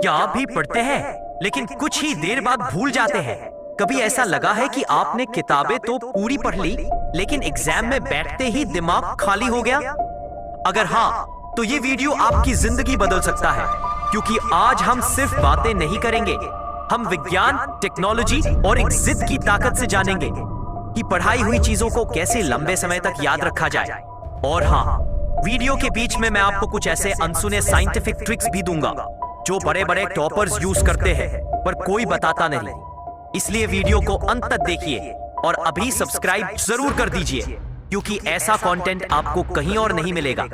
क्या आप भी पढ़ते हैं लेकिन कुछ ही देर बाद भूल जाते हैं? कभी ऐसा लगा है कि आपने किताबें तो पूरी पढ़ ली लेकिन एग्जाम में बैठते ही दिमाग खाली हो गया? अगर हाँ, तो ये वीडियो आपकी जिंदगी बदल सकता है, क्योंकि आज हम सिर्फ बातें नहीं करेंगे, हम विज्ञान, टेक्नोलॉजी और एक जिद की ताकत से जानेंगे कि पढ़ाई हुई चीजों को कैसे लंबे समय तक याद रखा जाए। और हाँ, वीडियो के बीच में मैं आपको कुछ ऐसे अनसुने साइंटिफिक ट्रिक्स भी दूंगा जो बड़े बड़े टॉपर्स यूज करते हैं पर कोई बताता नहीं। इसलिए वीडियो को अंत तक देखिए और अभी सब्सक्राइब जरूर कर दीजिए, क्योंकि ऐसा कंटेंट आपको कहीं और नहीं मिलेगा।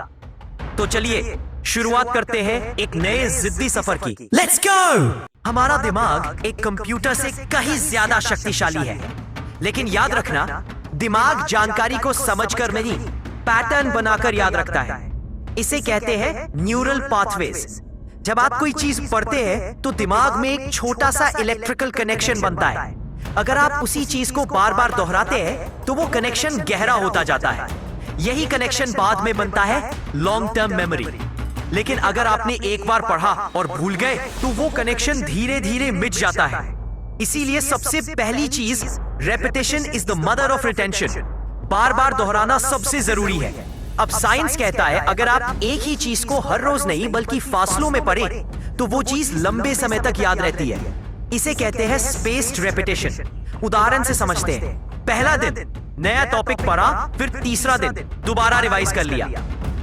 तो चलिए शुरुआत करते हैं एक नए जिद्दी सफर की। Let's go! हमारा दिमाग एक कंप्यूटर से कहीं ज्यादा शक्तिशाली है, लेकिन याद रखना, दिमाग जानकारी को समझकर नहीं, पैटर्न बनाकर याद रखता है। इसे कहते हैं न्यूरल पाथवेज। जब आप कोई चीज पढ़ते हैं तो दिमाग में एक छोटा सा इलेक्ट्रिकल कनेक्शन बनता है। अगर आप उसी चीज को बार बार दोहराते हैं तो वो कनेक्शन गहरा होता जाता है। यही कनेक्शन बाद में बनता है लॉन्ग टर्म मेमोरी। लेकिन अगर आपने एक बार पढ़ा और भूल गए तो वो कनेक्शन धीरे धीरे मिट जाता है। इसीलिए सबसे पहली चीज, repetition is the mother of retention. बार बार दोहराना सबसे जरूरी है। अब साइंस कहता है, अगर आप एक ही चीज को हर रोज नहीं बल्कि फासलों में पढ़ें तो वो चीज लंबे समय तक याद रहती है। इसे कहते हैं स्पेस्ड रेपिटेशन। उदाहरण से समझते हैं। पहला दिन नया टॉपिक पढ़ा, फिर तीसरा दिन दोबारा रिवाइज कर लिया,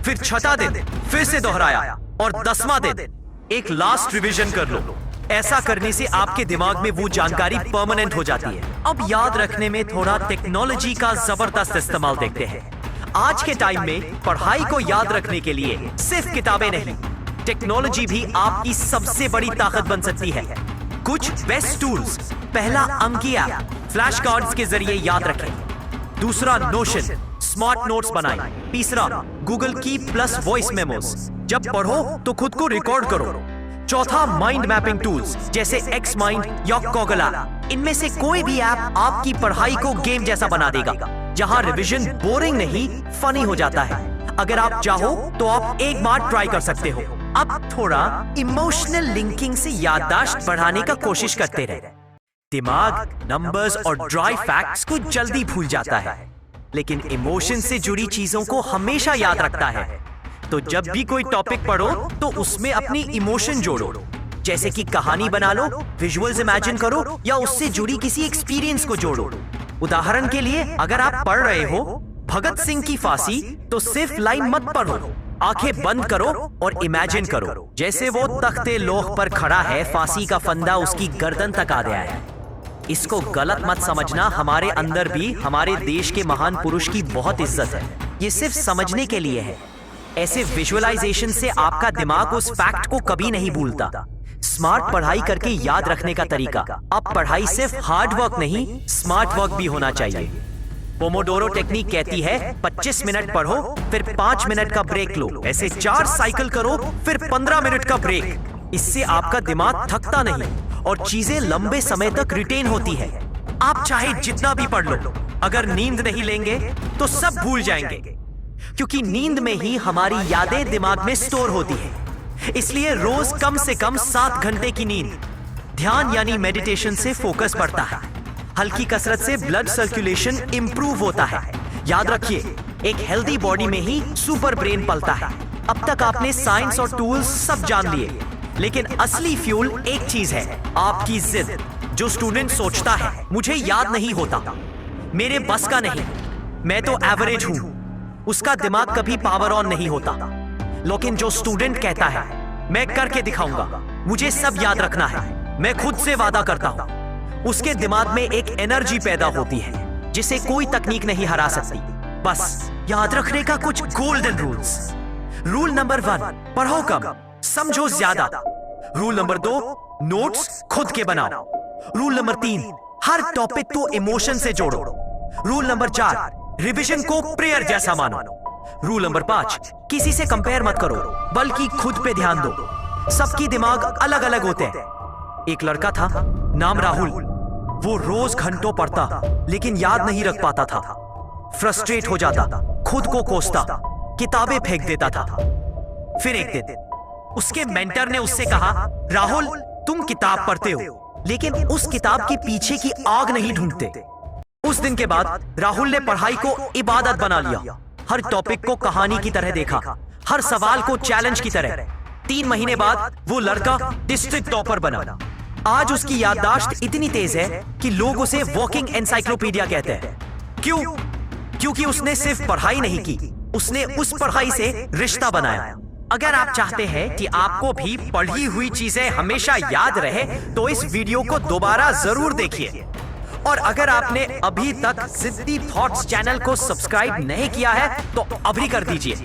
फिर छठा दिन फिर से दोहराया और 10वां दिन एक लास्ट रिवीजन कर लो। ऐसा करने से आपके दिमाग में वो जानकारी परमानेंट हो जाती है। अब याद रखने में थोड़ा टेक्नोलॉजी का जबरदस्त इस्तेमाल देखते हैं। आज के टाइम में पढ़ाई को याद रखने के लिए सिर्फ किताबें नहीं, टेक्नोलॉजी भी आपकी सबसे बड़ी ताकत बन सकती है। कुछ बेस्ट टूल्स। पहला, अंकी ऐप, फ्लैश कार्ड्स के जरिए याद रखें। दूसरा, नोशन, स्मार्ट नोट्स बनाएं। तीसरा, Google keep plus voice memos, जब पढ़ो तो खुद को रिकॉर्ड करो। चौथा, माइंड मैपिंग टूल्स जैसे एक्स माइंड या गॉगल ऐप। इनमें से कोई भी ऐप आपकी पढ़ाई को गेम जैसा बना देगा, जहां रिवीजन बोरिंग नहीं, फनी हो जाता है। अगर आप चाहो तो आप एक बार ट्राई कर सकते हो। अब थोड़ा इमोशनल लिंकिंग से याददाश्त बढ़ाने का कोशिश करते रहे। दिमाग नंबर्स और ड्राई फैक्ट्स को जल्दी भूल जाता है, लेकिन इमोशन से जुड़ी चीजों को हमेशा याद रखता है। तो जब भी कोई टॉपिक पढ़ो तो उसमें अपनी इमोशन जोड़ो, जैसे कि कहानी बना लो, विजुअल्स इमेजिन करो या उससे जुड़ी किसी एक्सपीरियंस को जोड़ो। उदाहरण के लिए, अगर आप पढ़ रहे हो भगत सिंह की फांसी, तो सिर्फ लाइन मत पढ़ो, आंखें बंद करो और इमेजिन करो जैसे वो तख्ते लोह पर खड़ा है, फांसी का फंदा उसकी गर्दन तक आ गया है। इसको गलत मत समझना, हमारे अंदर भी हमारे देश के महान पुरुष की बहुत इज्जत है। ये सिर्फ समझने के लिए है। ऐसे विजुअलाइजेशन से आपका दिमाग उस फैक्ट को कभी नहीं भूलता। स्मार्ट पढ़ाई करके याद रखने का तरीका। अब पढ़ाई सिर्फ हार्ड वर्क नहीं, स्मार्ट वर्क भी होना चाहिए। पोमोडोरो टेक्निक कहती है 25 मिनट पढ़ो, फिर 5 मिनट का ब्रेक लो। ऐसे 4 साइकिल करो, फिर 15 मिनट का ब्रेक। इससे आपका दिमाग थकता नहीं और चीजें लंबे समय तक रिटेन होती है। आप चाहे जितना भी पढ़ लो, अगर नींद नहीं लेंगे तो सब भूल जाएंगे, क्योंकि नींद में ही हमारी यादें दिमाग में स्टोर होती है। इसलिए रोज कम से कम 7 घंटे की नींद। ध्यान यानी मेडिटेशन से फोकस बढ़ता है। हल्की कसरत से ब्लड सर्कुलेशन इंप्रूव होता है। याद रखिए, एक हेल्दी बॉडी में ही सुपर ब्रेन पलता है। अब तक आपने साइंस और टूल्स सब जान लिए, लेकिन असली फ्यूल एक चीज है, आपकी जिद। जो स्टूडेंट सोचता है मुझे याद नहीं होता, मेरे बस का नहीं, मैं तो एवरेज हूं, उसका दिमाग कभी पावर ऑन नहीं होता। लेकिन जो स्टूडेंट कहता है मैं करके दिखाऊंगा, मुझे सब याद रखना है, मैं खुद से वादा करता हूं, उसके दिमाग में एक एनर्जी पैदा होती है जिसे कोई तकनीक नहीं हरा सकती। बस याद रखने का कुछ गोल्डन रूल्स। रूल नंबर 1, पढ़ो कम, समझो ज्यादा। रूल नंबर 2, नोट्स खुद के बनाओ। रूल नंबर 3, हर टॉपिक को इमोशन से जोड़ो। रूल नंबर 4, रिवीजन को प्रेयर जैसा मानो। रूल नंबर 5, किसी से कंपेयर मत करो, बल्कि खुद पे ध्यान दो। सबकी दिमाग अलग अलग होते हैं। एक लड़का था, नाम राहुल। वो रोज घंटों पढ़ता लेकिन याद नहीं रख पाता था। फ्रस्ट्रेट हो जाता, खुद को कोसता, किताबें फेंक देता था। फिर एक दिन उसके मेंटर ने उससे कहा, राहुल तुम किताब पढ़ते हो लेकिन उस किताब के पीछे की आग नहीं ढूंढते। उस दिन के बाद राहुल ने पढ़ाई को इबादत बना लिया। हर टॉपिक को कहानी की तरह देखा, हर सवाल को चैलेंज की तरह। 3 महीने बाद वो लड़का डिस्ट्रिक्ट टॉपर बना। आज उसकी याददाश्त इतनी तेज है कि लोग उसे वॉकिंग एनसाइक्लोपीडिया कहते हैं। क्यों? क्योंकि उसने सिर्फ पढ़ाई नहीं की, उसने उस पढ़ाई से रिश्ता बनाया। अगर आप चाहते हैं कि आपको भी पढ़ी हुई चीजें हमेशा याद रहे तो इस वीडियो को दोबारा जरूर देखिए। और अगर आपने अभी तक जिद्दी थॉट्स चैनल को सब्सक्राइब नहीं किया है तो अभी कर दीजिए,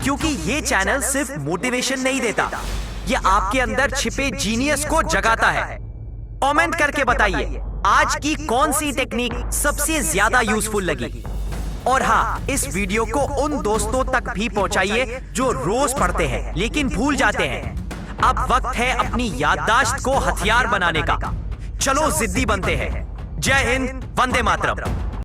क्योंकि ये चैनल सिर्फ मोटिवेशन नहीं देता, ये आपके अंदर छिपे जीनियस को जगाता है। कमेंट करके बताइए आज की कौन सी टेक्निक सबसे ज्यादा यूजफुल लगी। और हाँ, इस वीडियो को उन दोस्तों तक भी पहुंचाइए जो रोज पढ़ते हैं लेकिन भूल जाते हैं। अब वक्त है अपनी याददाश्त को हथियार बनाने का। चलो जिद्दी बनते हैं। जय हिंद, वंदे मातरम।